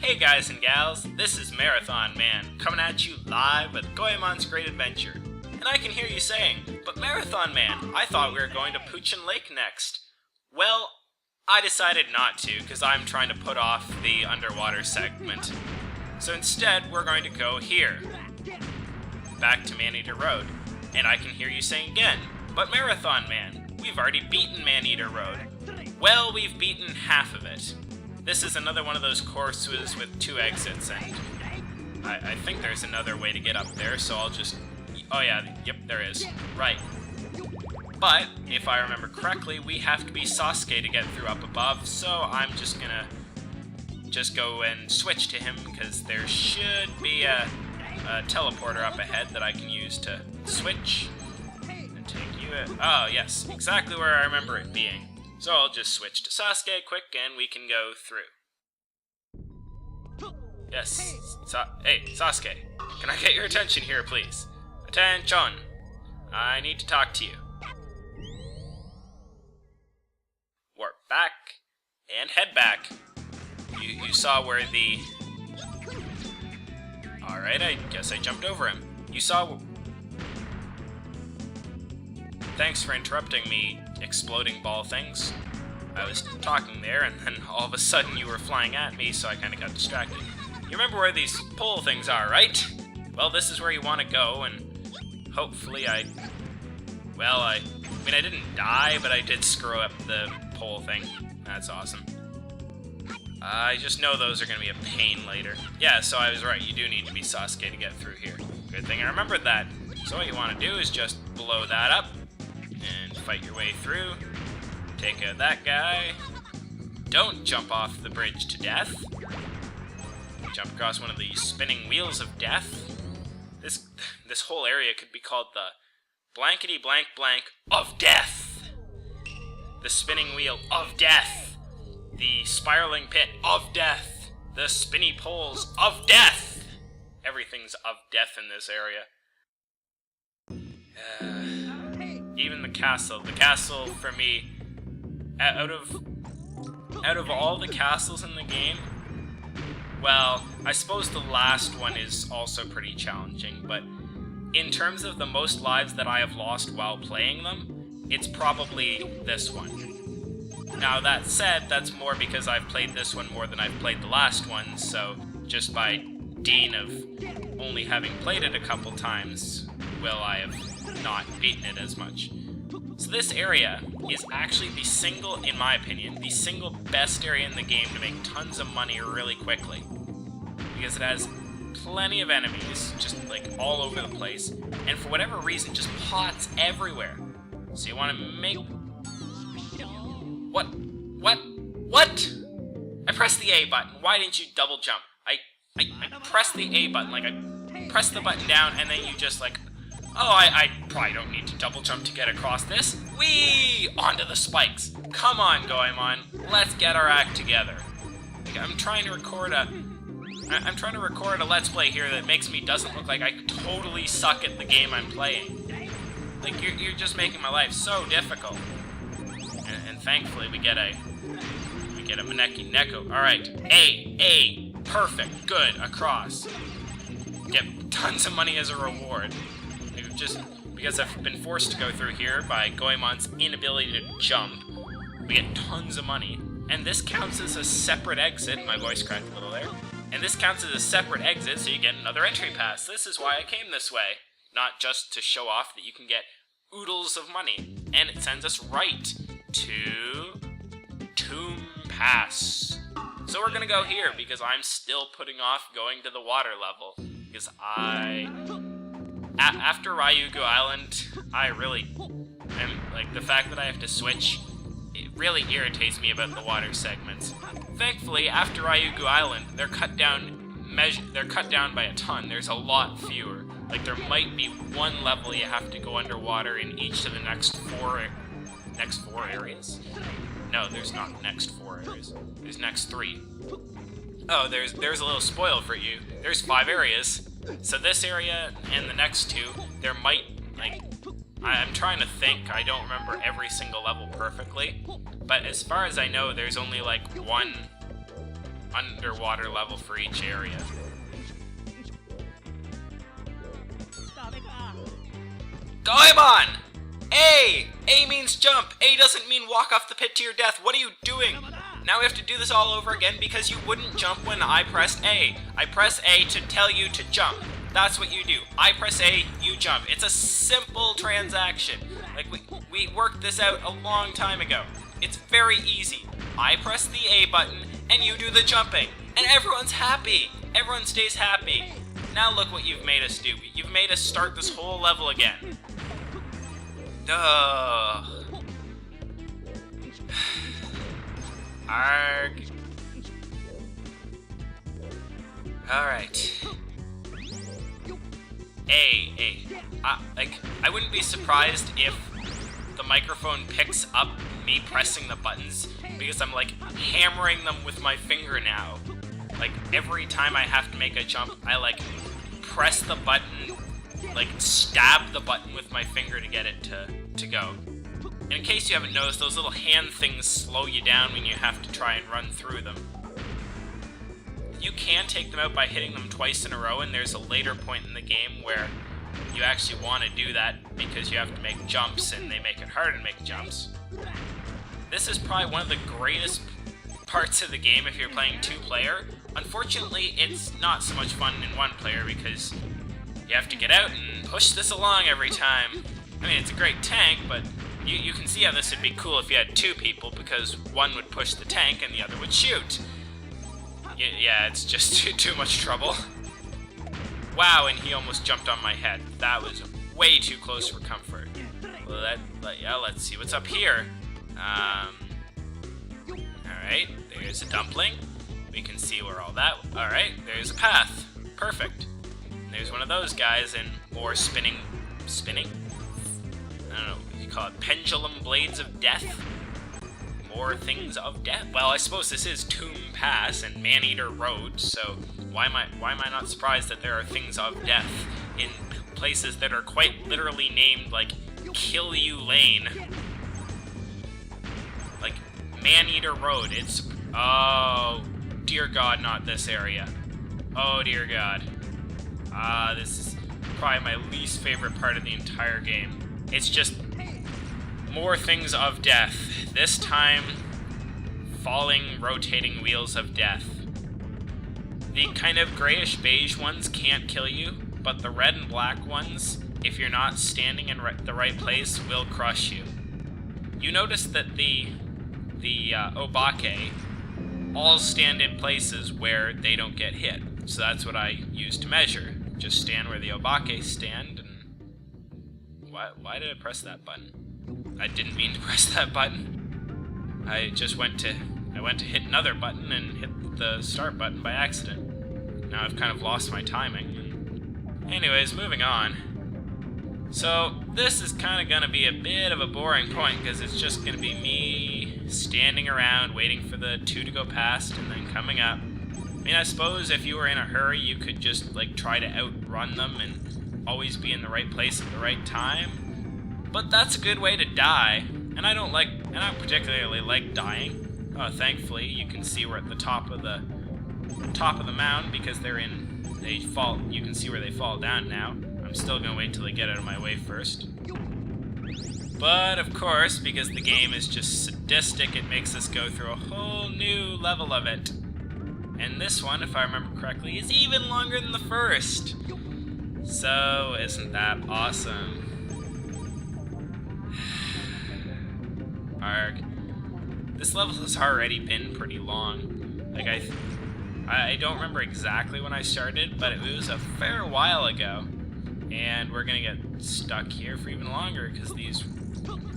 Hey guys and gals, this is Marathon Man, coming at you live with Goemon's Great Adventure. And I can hear you saying, but Marathon Man, I thought we were going to Poochin Lake next. Well, I decided not to, because I'm trying to put off the underwater segment. So instead, we're going to go here, back to Maneater Road. And I can hear you saying again, but Marathon Man, we've already beaten Maneater Road. Well, we've beaten half of it. This is another one of those courses with 2 exits, and I think there's another way to get up there, so I'll just... Oh yeah, yep, there is. Right. But, if I remember correctly, we have to be Sasuke to get through up above, so I'm just gonna go and switch to him, because there should be a teleporter up ahead that I can use to switch and take you... Oh, yes, exactly where I remember it being. So I'll just switch to Sasuke quick, and we can go through. Yes, hey, Sasuke, can I get your attention here, please? Attention! I need to talk to you. Warp back, and head back. You saw where the... Alright, I guess I jumped over him. You saw... Thanks for interrupting me, exploding ball things. I was talking there, and then all of a sudden you were flying at me, so I kind of got distracted. You remember where these pole things are, right? Well, this is where you want to go, and hopefully I mean, I didn't die, but I did screw up the pole thing. That's awesome. I just know those are going to be a pain later. Yeah, so I was right, you do need to be Sasuke to get through here. Good thing I remembered that. So what you want to do is just blow that up, and fight your way through. Take out that guy. Don't jump off the bridge to death. Jump across one of the spinning wheels of death. This whole area could be called the blankety blank blank of death. The spinning wheel of death. The spiraling pit of death. The spinny poles of death. Everything's of death in this area. Even the castle. The castle, for me, out of all the castles in the game, well, I suppose the last one is also pretty challenging, but in terms of the most lives that I have lost while playing them, it's probably this one. Now, that said, that's more because I've played this one more than I've played the last one, so just by dint of only having played it a couple times, will I have not beaten it as much. So this area is actually the single, in my opinion, the single best area in the game to make tons of money really quickly. Because it has plenty of enemies, just like all over the place, and for whatever reason, just pots everywhere. So you want to make... What? I pressed the A button. Why didn't you double jump? I pressed the A button, like I pressed the button down, and then you just like... Oh, I probably don't need to double jump to get across this. Whee! Onto the spikes. Come on, Goemon. Let's get our act together. I'm trying to record a Let's Play here that makes me doesn't look like I totally suck at the game I'm playing. Like, you're just making my life so difficult. And thankfully we get a Maneki Neko. Alright. A. Perfect. Good. Across. Get tons of money as a reward. Just because I've been forced to go through here by Goemon's inability to jump, we get tons of money. And this counts as a separate exit. My voice cracked a little there. And this counts as a separate exit, so you get another entry pass. This is why I came this way. Not just to show off that you can get oodles of money. And it sends us right to Tomb Pass. So we're gonna go here, because I'm still putting off going to the water level. Because after Ryugu Island, I really am, like, the fact that I have to switch, it really irritates me about the water segments. Thankfully, after Ryugu Island, they're cut down by a ton. There's a lot fewer. Like, there might be one level you have to go underwater in each of the next four areas? No, there's not next 4 areas. There's next 3. Oh, there's a little spoil for you. There's 5 areas. So this area and the next 2, there might, like, I'm trying to think, I don't remember every single level perfectly, but as far as I know, there's only like one underwater level for each area. Goemon! A! A means jump! A doesn't mean walk off the pit to your death. What are you doing? Now we have to do this all over again because you wouldn't jump when I pressed A. I press A to tell you to jump. That's what you do. I press A, you jump. It's a simple transaction. Like, we worked this out a long time ago. It's very easy. I press the A button, and you do the jumping. And everyone's happy. Everyone stays happy. Now look what you've made us do. You've made us start this whole level again. Duh. Arg. Alright. I wouldn't be surprised if the microphone picks up me pressing the buttons, because I'm like hammering them with my finger now. Like every time I have to make a jump, I like press the button, like stab the button with my finger to get it to go. And in case you haven't noticed, those little hand things slow you down when you have to try and run through them. You can take them out by hitting them twice in a row, and there's a later point in the game where you actually want to do that because you have to make jumps, and they make it harder to make jumps. This is probably one of the greatest parts of the game if you're playing two-player. Unfortunately, it's not so much fun in one-player because you have to get out and push this along every time. I mean, it's a great tank, but you can see how this would be cool if you had two people, because one would push the tank and the other would shoot. Yeah, it's just too much trouble. Wow, and he almost jumped on my head. That was way too close for comfort. Well, yeah, let's see what's up here. Alright, there's a dumpling. We can see where all that... Alright, there's a path. Perfect. There's one of those guys, and more spinning... I don't know, what do you call it? Pendulum blades of death? More things of death? Well, I suppose this is Tomb Pass and Maneater Road, so why am I not surprised that there are things of death in places that are quite literally named, like, Kill You Lane. Like, Maneater Road, it's... Oh, dear God, not this area. Oh, dear God. This is probably my least favorite part of the entire game. It's just more things of death. This time, falling, rotating wheels of death. The kind of grayish beige ones can't kill you, but the red and black ones, if you're not standing in the right place, will crush you. You notice that the obake all stand in places where they don't get hit. So that's what I use to measure. Just stand where the obake stand, and... Why did I press that button? I didn't mean to press that button. I went to hit another button and hit the start button by accident. Now I've kind of lost my timing. Anyways, moving on. So, this is kind of going to be a bit of a boring point, because it's just going to be me standing around waiting for the two to go past and then coming up. I mean, I suppose if you were in a hurry, you could just, like, try to outrun them and always be in the right place at the right time. But that's a good way to die, and I don't particularly like dying. Oh, thankfully, you can see we're at the top of the mound, because you can see where they fall down now. I'm still gonna wait till they get out of my way first. But, of course, because the game is just sadistic, it makes us go through a whole new level of it. And this one, if I remember correctly, is even longer than the first. So, isn't that awesome? Arg. This level has already been pretty long. Like, I don't remember exactly when I started, but it was a fair while ago. And we're gonna get stuck here for even longer, because these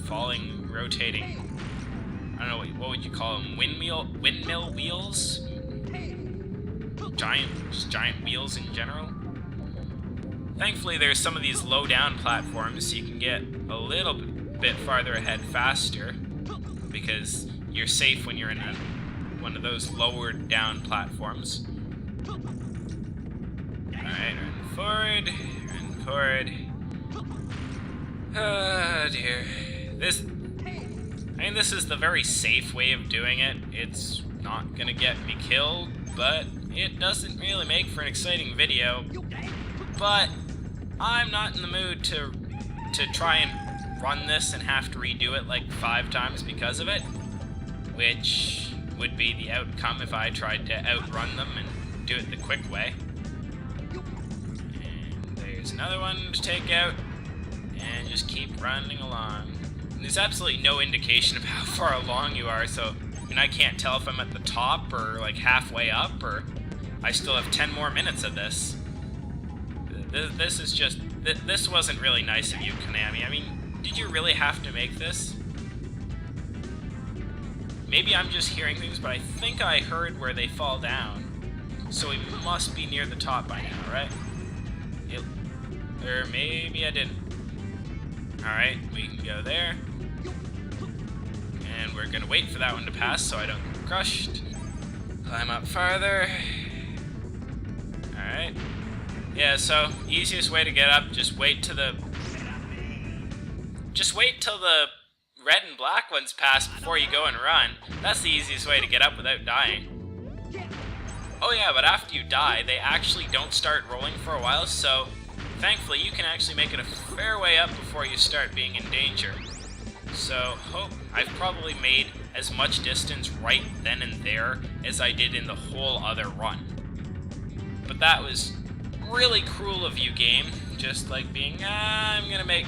falling, rotating, I don't know, what would you call them? Windmill wheels? Giant wheels in general. Thankfully, there's some of these low-down platforms, so you can get a little bit farther ahead faster, because you're safe when you're in one of those lowered-down platforms. Alright, run forward. Oh, dear. This is the very safe way of doing it. It's not gonna get me killed. but it doesn't really make for an exciting video. But I'm not in the mood to try and run this and have to redo it like 5 times because of it, which would be the outcome if I tried to outrun them and do it the quick way. And there's another one to take out, and just keep running along. And there's absolutely no indication of how far along you are, so I mean, I can't tell if I'm at the top or like halfway up, or I still have 10 more minutes of this. This is just, this wasn't really nice of you, Konami. I mean, did you really have to make this? Maybe I'm just hearing things, but I think I heard where they fall down. So we must be near the top by now, right? Or maybe I didn't. Alright, we can go there. And we're gonna wait for that one to pass so I don't get crushed. Climb up farther. Alright. Yeah, so easiest way to get up, just wait till the red and black ones pass before you go and run. That's the easiest way to get up without dying. Oh yeah, but after you die, they actually don't start rolling for a while, so thankfully you can actually make it a fair way up before you start being in danger. So, I've probably made as much distance right then and there as I did in the whole other run. But that was really cruel of you, game. Just like being, I'm gonna make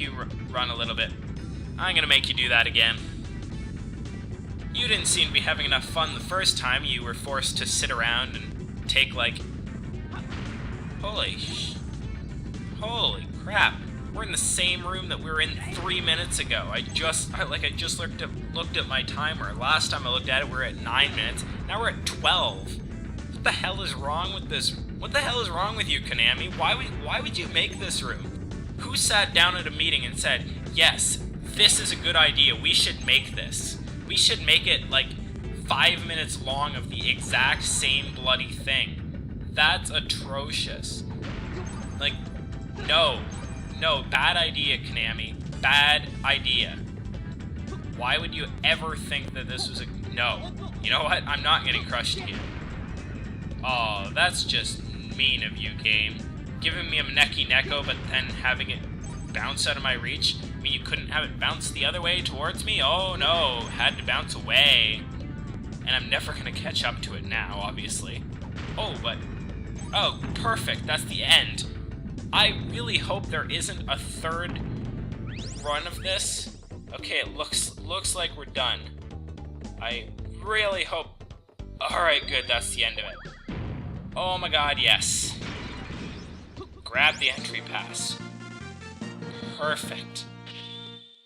you run a little bit. I'm gonna make you do that again. You didn't seem to be having enough fun the first time you were forced to sit around and take like, holy crap. We're in the same room that we were in 3 minutes ago. I just looked at my timer. Last time I looked at it, we were at 9 minutes. Now we're at 12. What the hell is wrong with this? What the hell is wrong with you, Konami? Why would you make this room? Who sat down at a meeting and said, yes, this is a good idea, we should make this. We should make it like 5 minutes long of the exact same bloody thing. That's atrocious. Like, no, bad idea, Konami. Bad idea. Why would you ever think that this was no. You know what? I'm not getting crushed again. Oh, that's just mean of you, game. Giving me a Neki Neko, but then having it bounce out of my reach? I mean, you couldn't have it bounce the other way towards me? Oh no, had to bounce away. And I'm never gonna catch up to it now, obviously. Oh, perfect, that's the end. I really hope there isn't a third run of this. Okay, it looks like we're done. I really hope... Alright, good, that's the end of it. Oh my god, yes. Grab the entry pass. Perfect.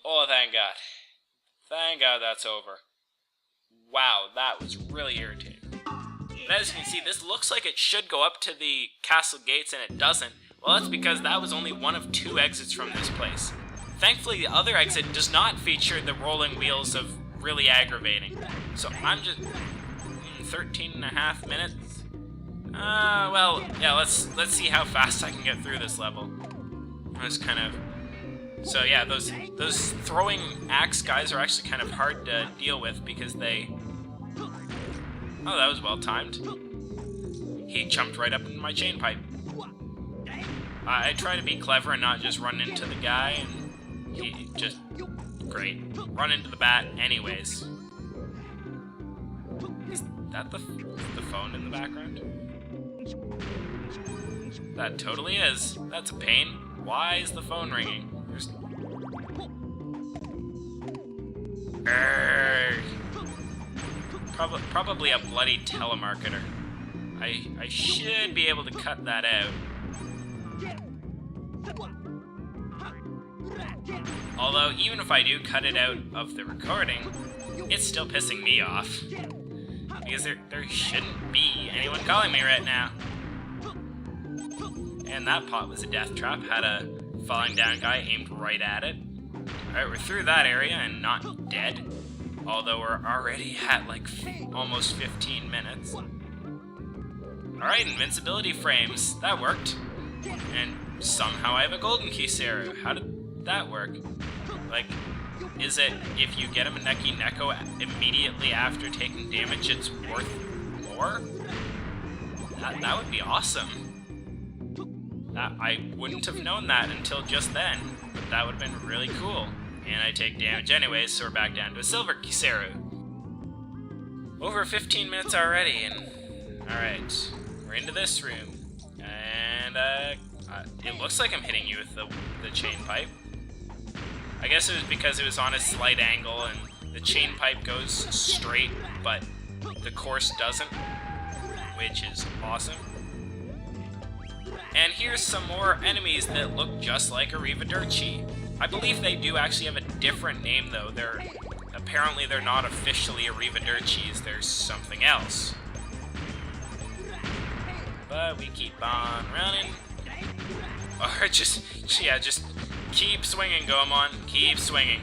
Oh, thank God. Thank God that's over. Wow, that was really irritating. But as you can see, this looks like it should go up to the castle gates, and it doesn't. Well, that's because that was only one of 2 exits from this place. Thankfully, the other exit does not feature the rolling wheels of really aggravating. So I'm just... 13.5 minutes? Well, yeah, let's see how fast I can get through this level. It's kind of... So yeah, those throwing axe guys are actually kind of hard to deal with because they... Oh, that was well timed. He jumped right up into my chain pipe. I try to be clever and not just run into the guy, and he just... Great. Run into the bat anyways. Is that the phone in the background? That totally is. That's a pain. Why is the phone ringing? There's... Probably a bloody telemarketer. I should be able to cut that out. Although, even if I do cut it out of the recording, it's still pissing me off. Because there shouldn't be anyone calling me right now. And that pot was a death trap, had a falling down guy aimed right at it. Alright, we're through that area and not dead. Although we're already at like almost 15 minutes. Alright, invincibility frames. That worked. And somehow I have a golden key, Sarah. How did that work? Like, Is it if you get a Maneki Neko immediately after taking damage, it's worth more? That would be awesome. I wouldn't have known that until just then, but that would have been really cool. And I take damage anyways, so we're back down to a Silver Kiseru. Over 15 minutes already, and alright, we're into this room. And it looks like I'm hitting you with the chain pipe. I guess it was because it was on a slight angle and the chain pipe goes straight, but the course doesn't, which is awesome. And here's some more enemies that look just like Arrivederci. I believe they do actually have a different name though. Apparently they're not officially Arrivedercis, there's something else. But we keep on running. Or just keep swinging, Goemon. Keep swinging.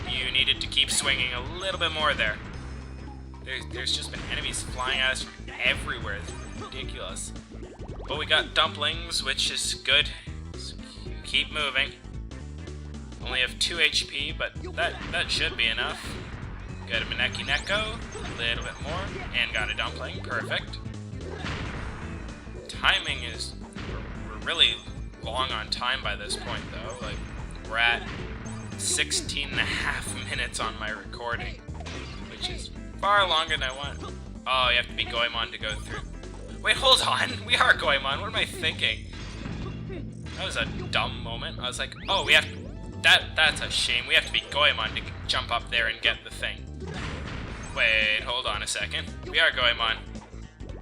You needed to keep swinging a little bit more there. There's just been enemies flying at us from everywhere. It's ridiculous. But we got dumplings, which is good. So keep moving. Only have 2 HP, but that should be enough. Got a Maneki Neko, a little bit more, and got a dumpling. Perfect. Timing is... We're really long on time by this point, though. Like, we're at 16.5 minutes on my recording, which is far longer than I want. Oh, you have to be Goemon to go through. Wait, hold on! We are Goemon, what am I thinking? That was a dumb moment. I was like, oh, we have to... That's a shame. We have to be Goemon to jump up there and get the thing. Wait, hold on a second. We are Goemon.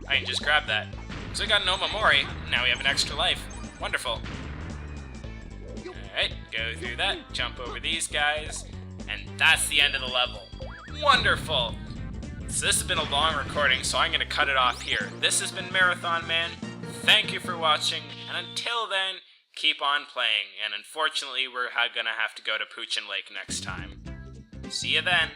I can just grab that. So we got no Omamori. Now we have an extra life. Wonderful. Alright, go through that, jump over these guys, and that's the end of the level. Wonderful! So this has been a long recording, so I'm going to cut it off here. This has been Marathon Man. Thank you for watching, and until then, keep on playing. And unfortunately, we're going to have to go to Poochin Lake next time. See you then!